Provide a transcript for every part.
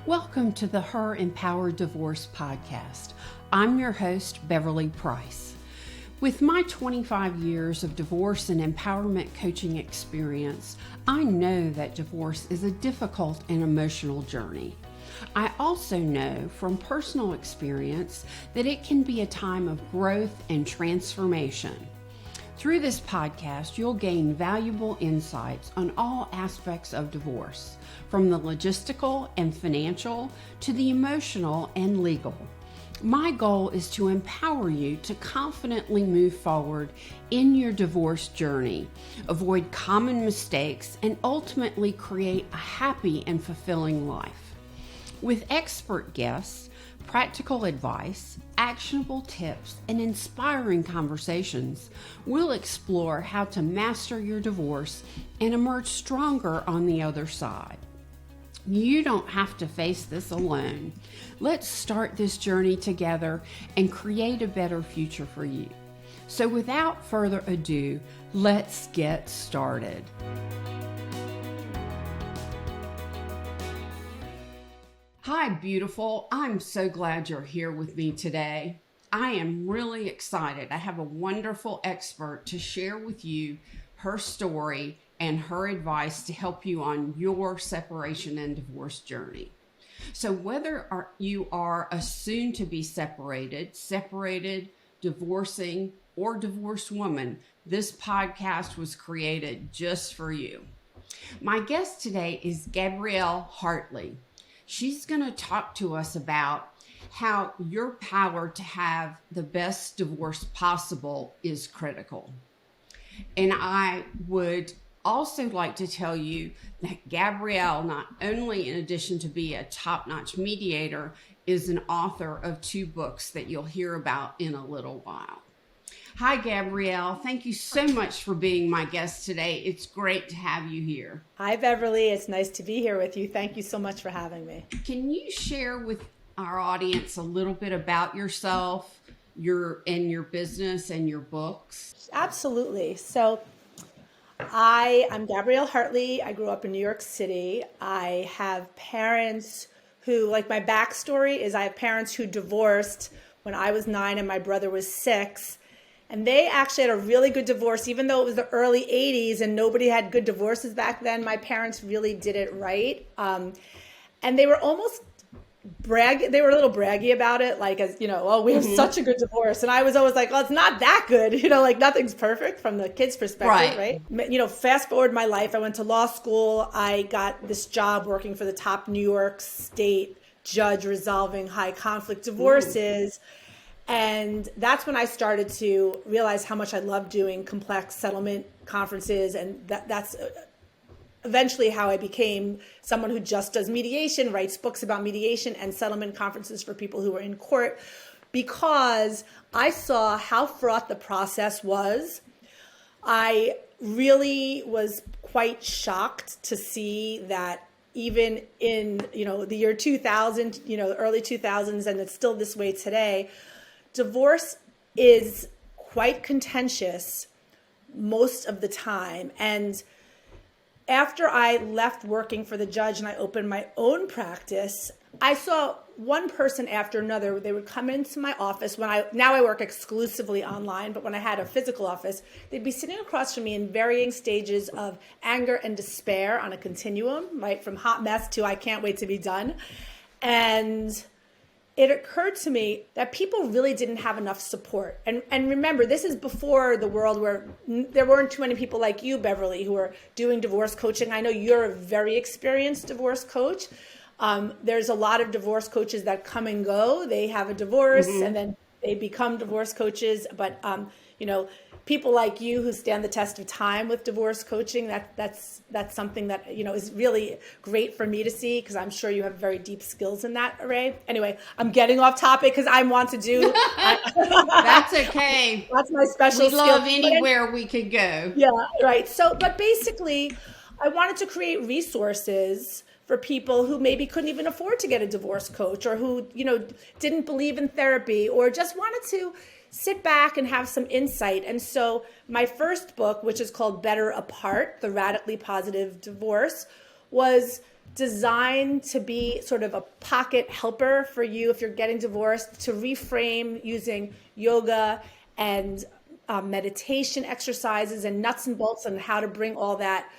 Welcome to the Her Empowered Divorce podcast. I'm your host, Beverly Price. With my 25 years of divorce and empowerment coaching experience, I know that divorce is a difficult and emotional journey. I also know from personal experience that it can be a time of growth and transformation. Through this podcast, you'll gain valuable insights on all aspects of divorce, from the logistical and financial to the emotional and legal. My goal is to empower you to confidently move forward in your divorce journey, avoid common mistakes, and ultimately create a happy and fulfilling life. With expert guests, practical advice, actionable tips, and inspiring conversations, we'll explore how to master your divorce and emerge stronger on the other side. You don't have to face this alone. Let's start this journey together and create a better future for you. So without further ado, let's get started. Hi, beautiful. I'm so glad you're here with me today. I am really excited. I have a wonderful expert to share with you her story and her advice to help you on your separation and divorce journey. So whether you are a soon-to-be separated, divorcing, or divorced woman, this podcast was created just for you. My guest today is Gabrielle Hartley. She's going to talk to us about how your power to have the best divorce possible is critical. And I would also like to tell you that Gabrielle, not only in addition to be a top-notch mediator, is an author of 2 books that you'll hear about in a little while. Hi, Gabrielle. Thank you so much for being my guest today. It's great to have you here. Hi, Beverly. It's nice to be here with you. Thank you so much for having me. Can you share with our audience a little bit about yourself, your business and your books? Absolutely. So I'm Gabrielle Hartley. I grew up in New York City. I have parents who, like, my backstory is I have parents who divorced when I was 9 and my brother was 6. And they actually had a really good divorce, even though it was the early 80s and nobody had good divorces back then. My parents really did it right. And they were almost they were a little braggy about it, like, as you know, oh, we have such a good divorce. And I was always like, well, it's not that good. Like, nothing's perfect from the kid's perspective, right? Fast forward my life. I went to law school. I got this job working for the top New York State judge resolving high conflict divorces. And that's when I started to realize how much I love doing complex settlement conferences. And that's eventually how I became someone who just does mediation, writes books about mediation and settlement conferences for people who were in court, because I saw how fraught the process was. I really was quite shocked to see that even in, the year 2000, early 2000s, and it's still this way today, divorce is quite contentious most of the time. And after I left working for the judge and I opened my own practice, I saw one person after another. They would come into my office now I work exclusively online, but when I had a physical office, they'd be sitting across from me in varying stages of anger and despair on a continuum, right? From hot mess to I can't wait to be done. And it occurred to me that people really didn't have enough support. And remember, this is before the world where there weren't too many people like you, Beverly, who are doing divorce coaching. I know you're a very experienced divorce coach. There's a lot of divorce coaches that come and go. They have a divorce and then they become divorce coaches. But, people like you who stand the test of time with divorce coaching, that's something that, is really great for me to see, because I'm sure you have very deep skills in that array. Anyway, I'm getting off topic because I want to do. That's okay. That's my special skill. We love anywhere we could go. Yeah, right. So, but basically, I wanted to create resources for people who maybe couldn't even afford to get a divorce coach, or who, didn't believe in therapy, or just wanted to sit back and have some insight. And so my first book, which is called Better Apart, The Radically Positive Divorce, was designed to be sort of a pocket helper for you if you're getting divorced, to reframe using yoga and meditation exercises and nuts and bolts on how to bring all that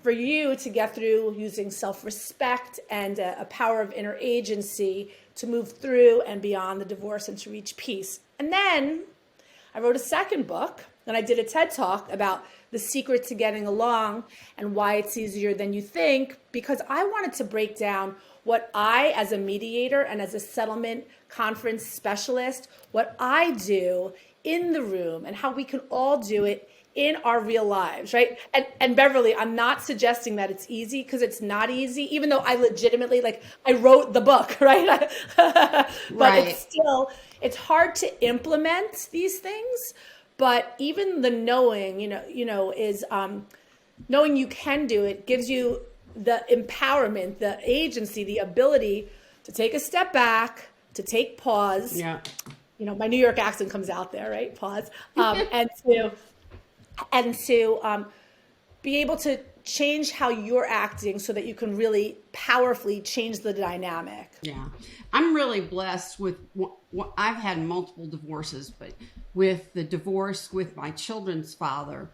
for you to get through, using self-respect and a power of inner agency to move through and beyond the divorce and to reach peace. And then I wrote a second book, and I did a TED Talk about the secret to getting along and why it's easier than you think, because I wanted to break down what I, as a mediator and as a settlement conference specialist, what I do in the room and how we can all do it in our real lives, right? And Beverly, I'm not suggesting that it's easy, because it's not easy, even though I legitimately, like, I wrote the book, right? But Right. it's hard to implement these things. But even the knowing, is knowing you can do it gives you the empowerment, the agency, the ability to take a step back, to take pause. Yeah. My New York accent comes out there, right? Pause. And to be able to change how you're acting so that you can really powerfully change the dynamic. Yeah. I'm really blessed with I've had multiple divorces, but with the divorce with my children's father,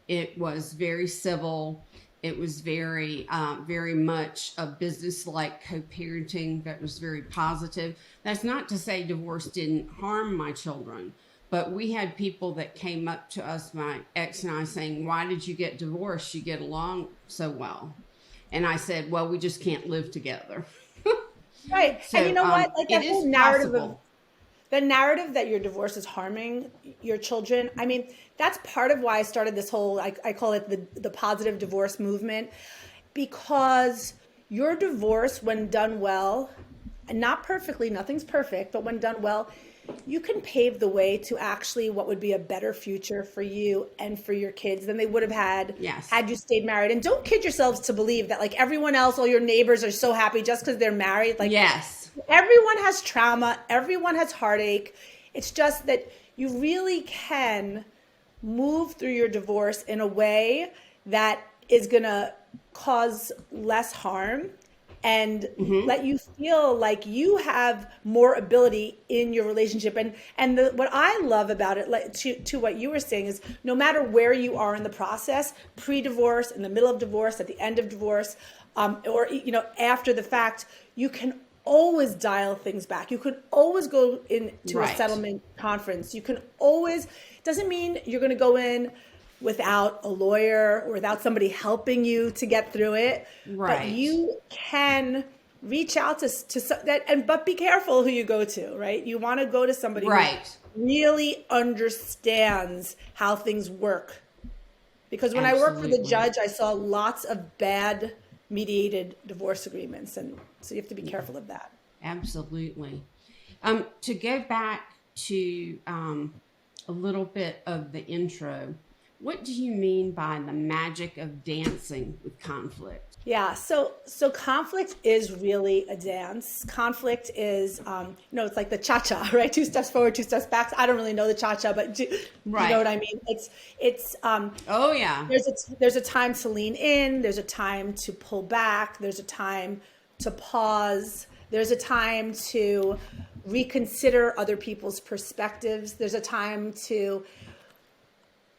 it was very civil. It was very, very much a business-like co-parenting that was very positive. That's not to say divorce didn't harm my children, but we had people that came up to us, my ex and I, saying, "Why did you get divorced? You get along so well." And I said, "Well, we just can't live together." Right. So, and you know what? Like, that it whole is narrative possible. the narrative that your divorce is harming your children. I mean, that's part of why I started this whole, I call it the positive divorce movement, because your divorce, when done well, and not perfectly, nothing's perfect, but when done well, you can pave the way to actually what would be a better future for you and for your kids than they would have had Yes. had you stayed married. And don't kid yourselves to believe that, like, everyone else, all your neighbors are so happy just because they're married. Like, Yes. everyone has trauma, everyone has heartache. It's just that you really can move through your divorce in a way that is going to cause less harm and let you feel like you have more ability in your relationship. And what I love about it, like, to what you were saying, is no matter where you are in the process, pre-divorce, in the middle of divorce, at the end of divorce, or after the fact, you can always dial things back. You can always go into a Right. settlement conference. You can always, doesn't mean you're going to go in without a lawyer or without somebody helping you to get through it. Right. But you can reach out to that, but be careful who you go to, right? You want to go to somebody Right. who really understands how things work. Because when I worked for the Absolutely. judge, I saw lots of bad mediated divorce agreements, and so you have to be careful of that. Absolutely. To go back to a little bit of the intro, what do you mean by the magic of dancing with conflict? Yeah, so conflict is really a dance. Conflict is, it's like the cha-cha, right? 2 steps forward, 2 steps back. I don't really know the cha-cha, but you Right. know what I mean? It's Oh, yeah. there's a time to lean in, there's a time to pull back, there's a time to pause, there's a time to reconsider other people's perspectives, there's a time to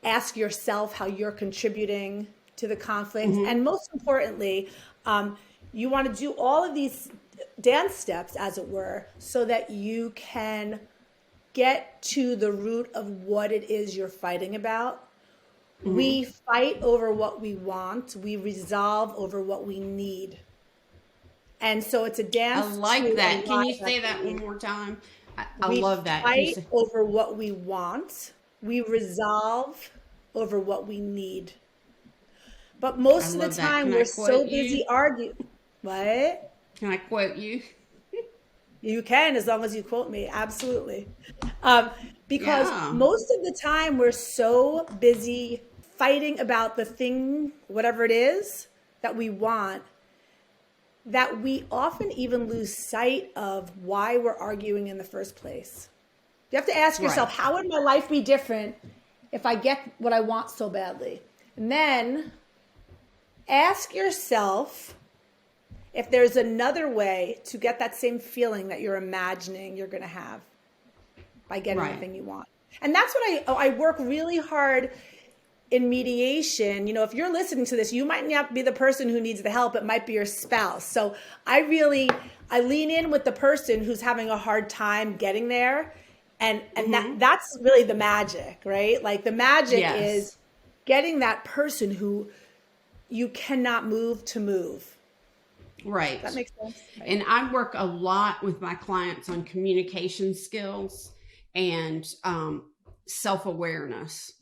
ask yourself how you're contributing to the conflict. And most importantly, you want to do all of these dance steps, as it were, so that you can get to the root of what it is you're fighting about. We fight over what we want. We resolve over what we need. And so it's a I dance. like to that. Can you align say our that one needs. more time? I We love that. Can you fight say- over what we want. We resolve over what we need. But I most of the love that. time, Can I we're so quote busy you? arguing. What? Can I quote you? You can, as long as you quote me. Absolutely. Because Yeah. most of the time, we're so busy fighting about the thing, whatever it is that we want, that we often even lose sight of why we're arguing in the first place. You have to ask yourself, Right. how would my life be different if I get what I want so badly? And then ask yourself, if there's another way to get that same feeling that you're imagining you're going to have by getting the Right. thing you want. And that's what I work really hard in mediation. You know, if you're listening to this, you might not be the person who needs the help. It might be your spouse. So I lean in with the person who's having a hard time getting there. And that's really the magic, right? Like the magic is Yes. getting that person who you cannot move to move. Right. That makes sense. Right. And I work a lot with my clients on communication skills and self-awareness.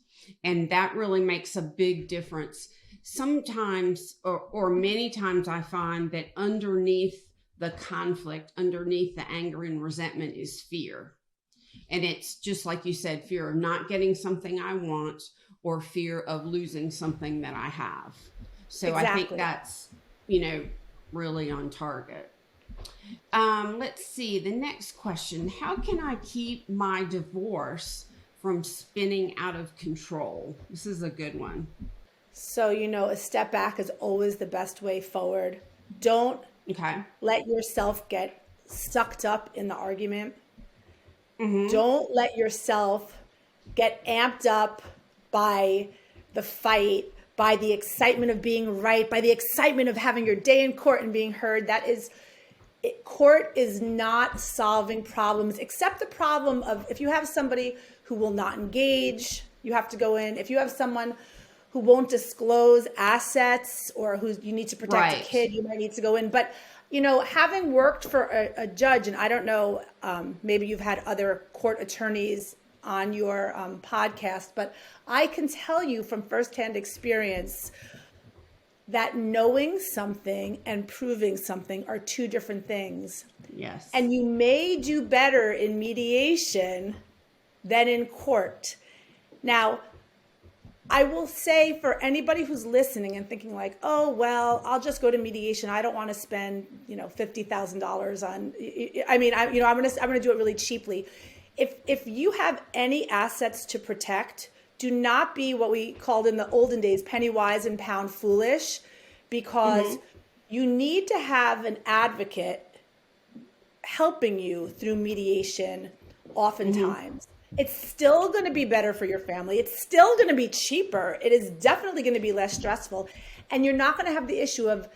And that really makes a big difference. Sometimes, or many times, I find that underneath the conflict, underneath the anger and resentment is fear. And it's just like you said, fear of not getting something I want or fear of losing something that I have. So I think Exactly. that's, really on target. Let's see. The next question. How can I keep my divorce from spinning out of control? This is a good one. So, a step back is always the best way forward. Don't Okay. let yourself get sucked up in the argument. Mm-hmm. Don't let yourself get amped up by the fight, by the excitement of being right, by the excitement of having your day in court and being heard. Court is not solving problems, except the problem of if you have somebody who will not engage, you have to go in. If you have someone who won't disclose assets or who you need to protect a Right. kid, you might need to go in. But, having worked for a judge, and I don't know, maybe you've had other court attorneys on your podcast, but I can tell you from firsthand experience that knowing something and proving something are two different things. Yes. And you may do better in mediation than in court. Now, I will say for anybody who's listening and thinking like, oh, well, I'll just go to mediation. I don't want to spend, $50,000 on, I'm going to do it really cheaply. If you have any assets to protect, do not be what we called in the olden days, penny wise and pound foolish, because you need to have an advocate helping you through mediation oftentimes. It's still going to be better for your family. It's still going to be cheaper. It is definitely going to be less stressful. And you're not going to have the issue of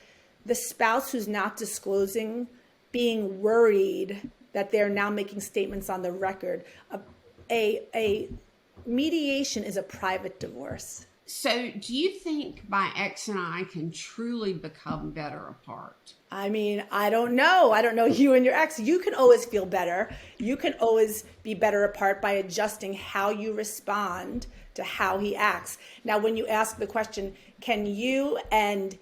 the spouse who's not disclosing being worried that they're now making statements on the record. A mediation is a private divorce. So do you think my ex and I can truly become better apart? I mean, I don't know. I don't know you and your ex. You can always feel better. You can always be better apart by adjusting how you respond to how he acts. Now, when you ask the question, can you and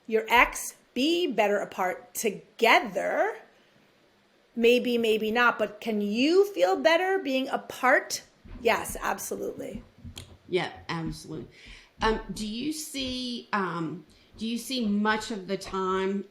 your ex be better apart together? Maybe, maybe not. But can you feel better being apart? Yes, absolutely. Yeah, absolutely. Do you see much of the time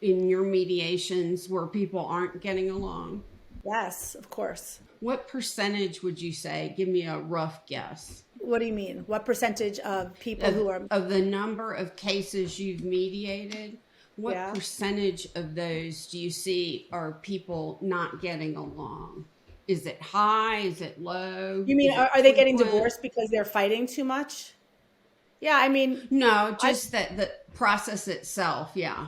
in your mediations where people aren't getting along? Yes, of course. What percentage would you say? Give me a rough guess. What do you mean? What percentage of people who are... Of the number of cases you've mediated, what Yeah. percentage of those do you see are people not getting along? Is it high? Is it low? You mean, Is it are they getting frequent? divorced because they're fighting too much? Yeah, I mean, No, just that the process itself. Yeah.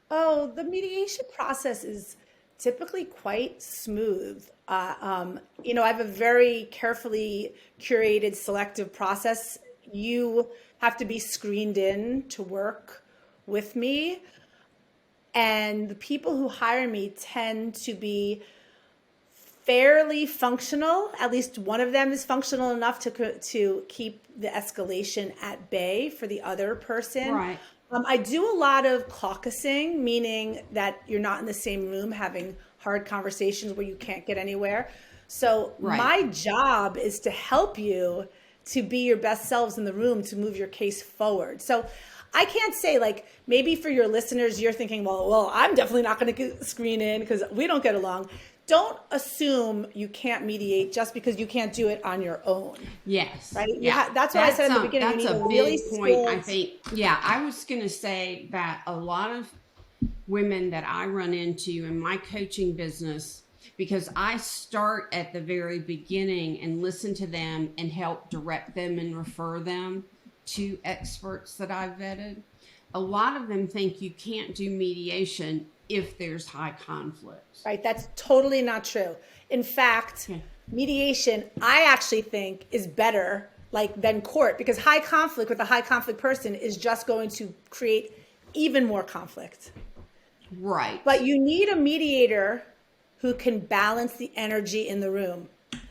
the mediation process is typically quite smooth. I have a very carefully curated, selective process. You have to be screened in to work with me. And the people who hire me tend to be fairly functional. At least one of them is functional enough to keep the escalation at bay for the other person. Right. I do a lot of caucusing, meaning that you're not in the same room having hard conversations where you can't get anywhere. So Right. my job is to help you to be your best selves in the room to move your case forward. So I can't say, like, maybe for your listeners, you're thinking, well, I'm definitely not going to screen in because we don't get along. Don't assume you can't mediate just because you can't do it on your own. Yes. Right? Yeah. That's what I said in the beginning. That's You need a a really big point, I skilled... think. Yeah, I was going to say that a lot of women that I run into in my coaching business, because I start at the very beginning and listen to them and help direct them and refer them to experts that I've vetted. A lot of them think you can't do mediation if there's high conflict. Right? That's totally not true. In fact, mediation, I actually think, is better than court, because high conflict with a high conflict person is just going to create even more conflict. Right. But you need a mediator who can balance the energy in the room.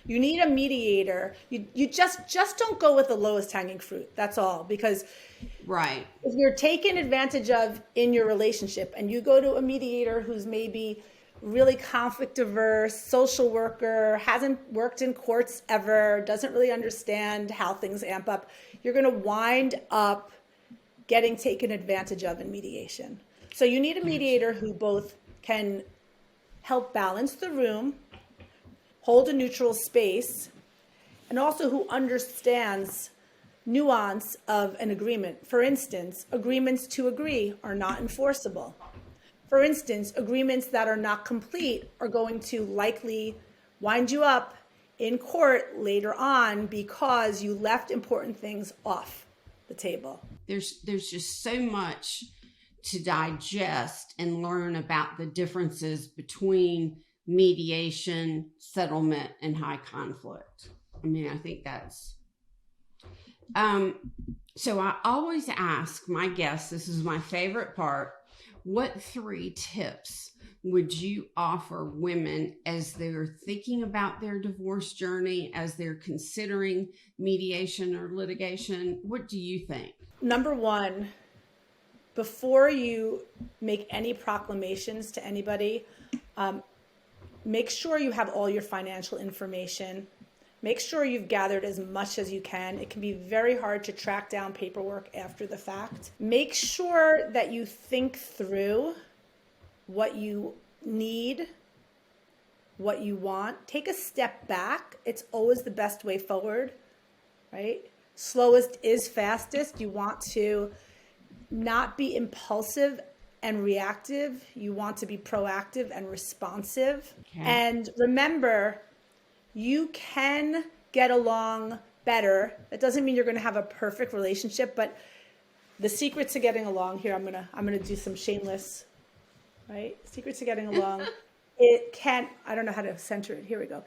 You need a mediator. You just don't go with the lowest hanging fruit. That's all. Because right, if you're taken advantage of in your relationship and you go to a mediator who's maybe really conflict averse, social worker, hasn't worked in courts ever, doesn't really understand how things amp up, you're going to wind up getting taken advantage of in mediation. So you need a mediator who both can help balance the room, hold a neutral space, and also who understands nuance of an agreement. For instance, agreements to agree are not enforceable. For instance, agreements that are not complete are going to likely wind you up in court later on because you left important things off the table. There's just so much to digest and learn about the differences between mediation, settlement, and high conflict. I mean, I think that's so I always ask my guests, this is my favorite part, what 3 tips would you offer women as they're thinking about their divorce journey, as they're considering mediation or litigation? What do you think? Number 1, before you make any proclamations to anybody, make sure you have all your financial information. Make sure you've gathered as much as you can. It can be very hard to track down paperwork after the fact. Make sure that you think through what you need, what you want. Take a step back. It's always the best way forward, right? Slowest is fastest. You want to not be impulsive and reactive. You want to be proactive and responsive. Okay. And remember, you can get along better. That doesn't mean you're going to have a perfect relationship, but the secret to getting along here, I'm gonna do some shameless, right? Secret to getting along. It can, I don't know how to center it. Here we go.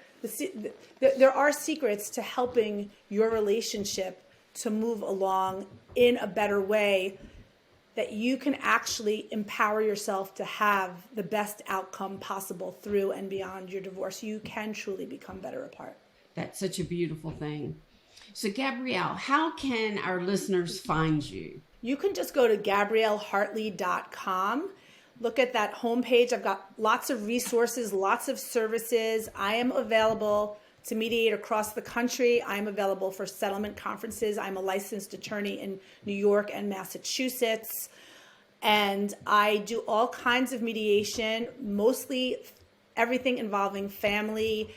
There are secrets to helping your relationship to move along in a better way, that you can actually empower yourself to have the best outcome possible through and beyond your divorce. You can truly become better apart. That's such a beautiful thing. So Gabrielle, how can our listeners find you? You can just go to GabrielleHartley.com. Look at that homepage. I've got lots of resources, lots of services. I am available to mediate across the country. I'm available for settlement conferences. I'm a licensed attorney in New York and Massachusetts. And I do all kinds of mediation, mostly everything involving family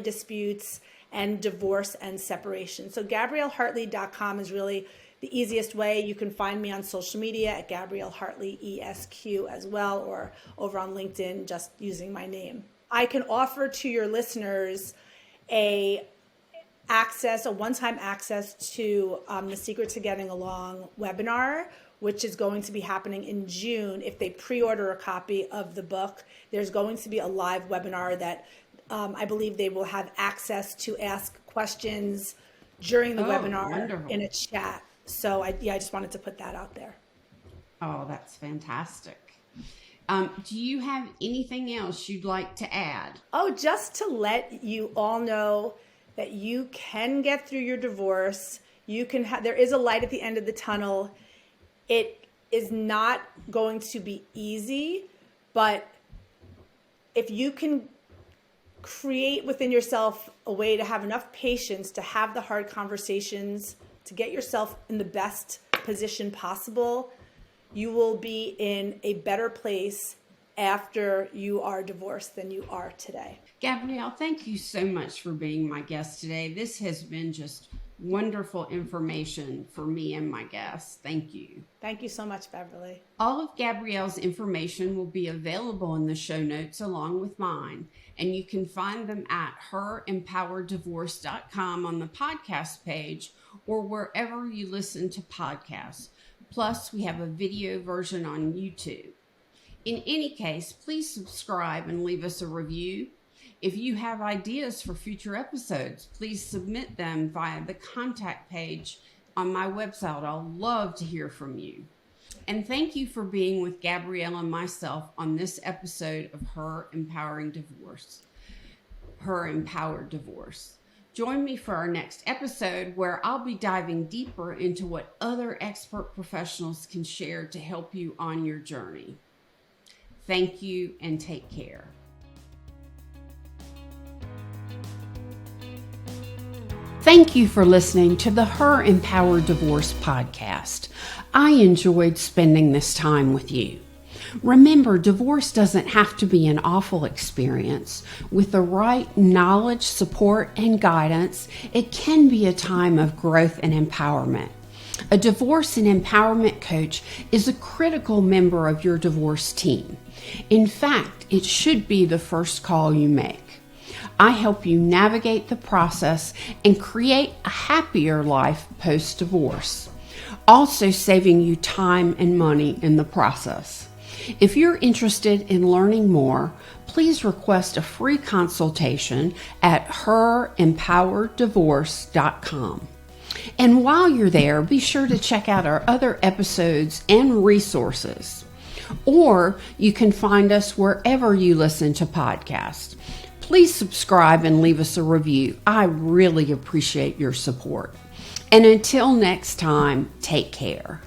disputes, and divorce and separation. So GabrielleHartley.com is really the easiest way. You can find me on social media at Gabrielle Hartley ESQ as well, or over on LinkedIn, just using my name. I can offer to your listeners a one-time access to the Secret to Getting Along webinar, which is going to be happening in June. If they pre-order a copy of the book, there's going to be a live webinar that I believe they will have access to ask questions during the webinar. Wonderful. In a chat. So I just wanted to put that out there. Oh, that's fantastic. Do you have anything else you'd like to add? Oh, just to let you all know that you can get through your divorce. There is a light at the end of the tunnel. It is not going to be easy, but if you can create within yourself a way to have enough patience to have the hard conversations, to get yourself in the best position possible, you will be in a better place after you are divorced than you are today. Gabrielle, thank you so much for being my guest today. This has been just Wonderful information for me and my guests. Thank you. Thank you so much, Beverly. All of Gabrielle's information will be available in the show notes along with mine, and you can find them at herempowereddivorce.com on the podcast page or wherever you listen to podcasts. Plus, we have a video version on YouTube. In any case, please subscribe and leave us a review. If you have ideas for future episodes, please submit them via the contact page on my website. I'll love to hear from you. And thank you for being with Gabrielle and myself on this episode of Her Empowered Divorce. Join me for our next episode where I'll be diving deeper into what other expert professionals can share to help you on your journey. Thank you and take care. Thank you for listening to the Her Empowered Divorce podcast. I enjoyed spending this time with you. Remember, divorce doesn't have to be an awful experience. With the right knowledge, support, and guidance, it can be a time of growth and empowerment. A divorce and empowerment coach is a critical member of your divorce team. In fact, it should be the first call you make. I help you navigate the process and create a happier life post-divorce, also saving you time and money in the process. If you're interested in learning more, please request a free consultation at herempowereddivorce.com. And while you're there, be sure to check out our other episodes and resources. Or you can find us wherever you listen to podcasts. Please subscribe and leave us a review. I really appreciate your support. And until next time, take care.